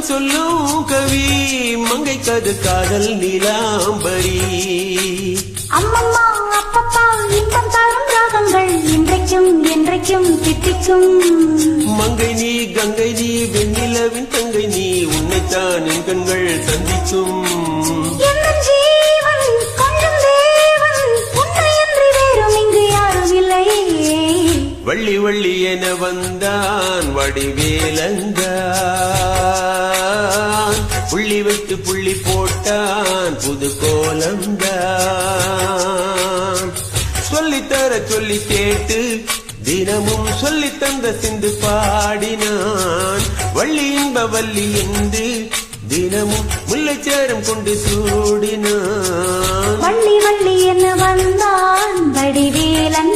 சொல்லும் கவி மங்கை கது காதல் நீலாம்பரி. அம்மம்மா அப்பப்பா இன்பம் தரும் ராகங்கள் இன்றைக்கும் என்றைக்கும் தித்திக்கும். மங்கை நீ கங்கை நீ வெண்ணிலவின் தங்கை நீ உன்னைத்தான் என் கண்கள் சந்திக்கும். ஜீவன் கொஞ்சம் தேவன் உன்னையன்றி வேறும் இங்கு யாரும் இல்லை. வள்ளி வள்ளி என வந்தான் வடிவேலந்தான் புள்ளி வைத்து புள்ளி போட்டான் புது கோலம்தான். சொல்லித்தர சொல்லி கேட்டு தினமும் சொல்லி தந்த சிந்து பாடினான். வள்ளி இன்ப வள்ளி என்று தினமும் முல்லைச்சேரம் கொண்டு சூடினான். வள்ளி வள்ளி என வந்தான் வடிவேலன்